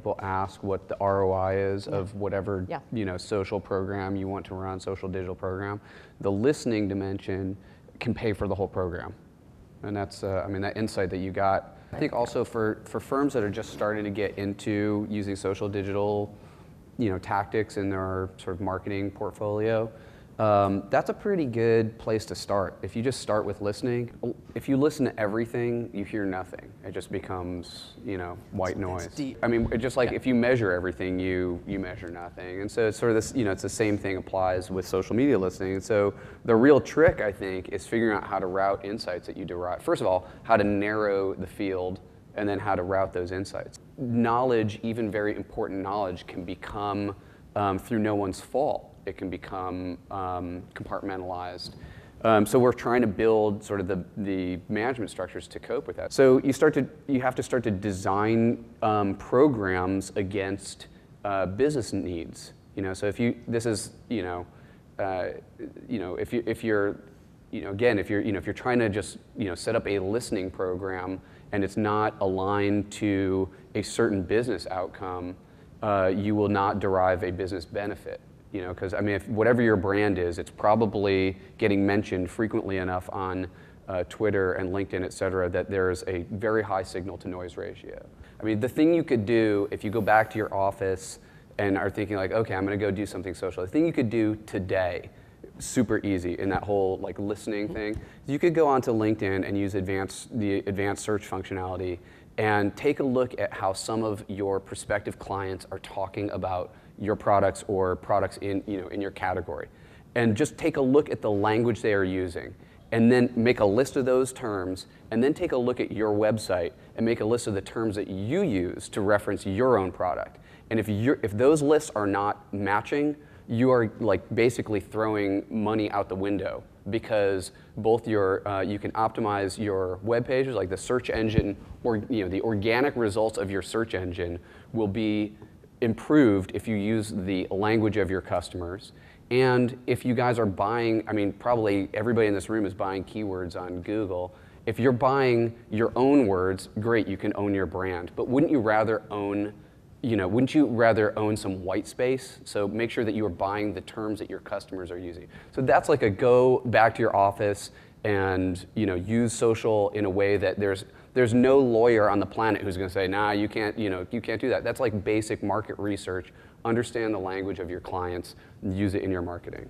people ask what the ROI is of whatever Yeah. you know, social program you want to run, social digital program. The listening dimension can pay for the whole program. And that's, I mean, that insight that you got. I think also for firms that are just starting to get into using social digital, you know, tactics in their sort of marketing portfolio, that's a pretty good place to start. If you just start with listening, if you listen to everything, you hear nothing. It just becomes, you know, white noise. deep. I mean, just like if you measure everything, you measure nothing. And so it's sort of this, you know, it's the same thing applies with social media listening. And so the real trick, I think, is figuring out how to route insights that you derive. First of all, how to narrow the field, and then how to route those insights. Knowledge, even very important knowledge, can become, through no one's fault, it can become compartmentalized. So we're trying to build sort of the management structures to cope with that. So you have to start to design programs against business needs. You know, so if you're trying to just, you know, set up a listening program and it's not aligned to a certain business outcome, you will not derive a business benefit. You know, because I mean, if whatever your brand is, it's probably getting mentioned frequently enough on Twitter and LinkedIn, et cetera, that there's a very high signal to noise ratio. I mean, the thing you could do if you go back to your office and are thinking like, okay, I'm going to go do something social. The thing you could do today, super easy in that whole like listening thing, you could go onto LinkedIn and use the advanced search functionality and take a look at how some of your prospective clients are talking about your products or products in your category, and just take a look at the language they are using, and then make a list of those terms, and then take a look at your website and make a list of the terms that you use to reference your own product. And if those lists are not matching, you are like basically throwing money out the window, because both you can optimize your web pages, like the search engine, or the organic results of your search engine will be improved if you use the language of your customers. And if you guys are buying, I mean, probably everybody in this room is buying keywords on Google. If you're buying your own words, great, you can own your brand. But wouldn't you rather own some white space? So make sure that you are buying the terms that your customers are using. So that's like a go back to your office and use social in a way that there's no lawyer on the planet who's going to say, nah, you can't do that. That's like basic market research. Understand the language of your clients and use it in your marketing.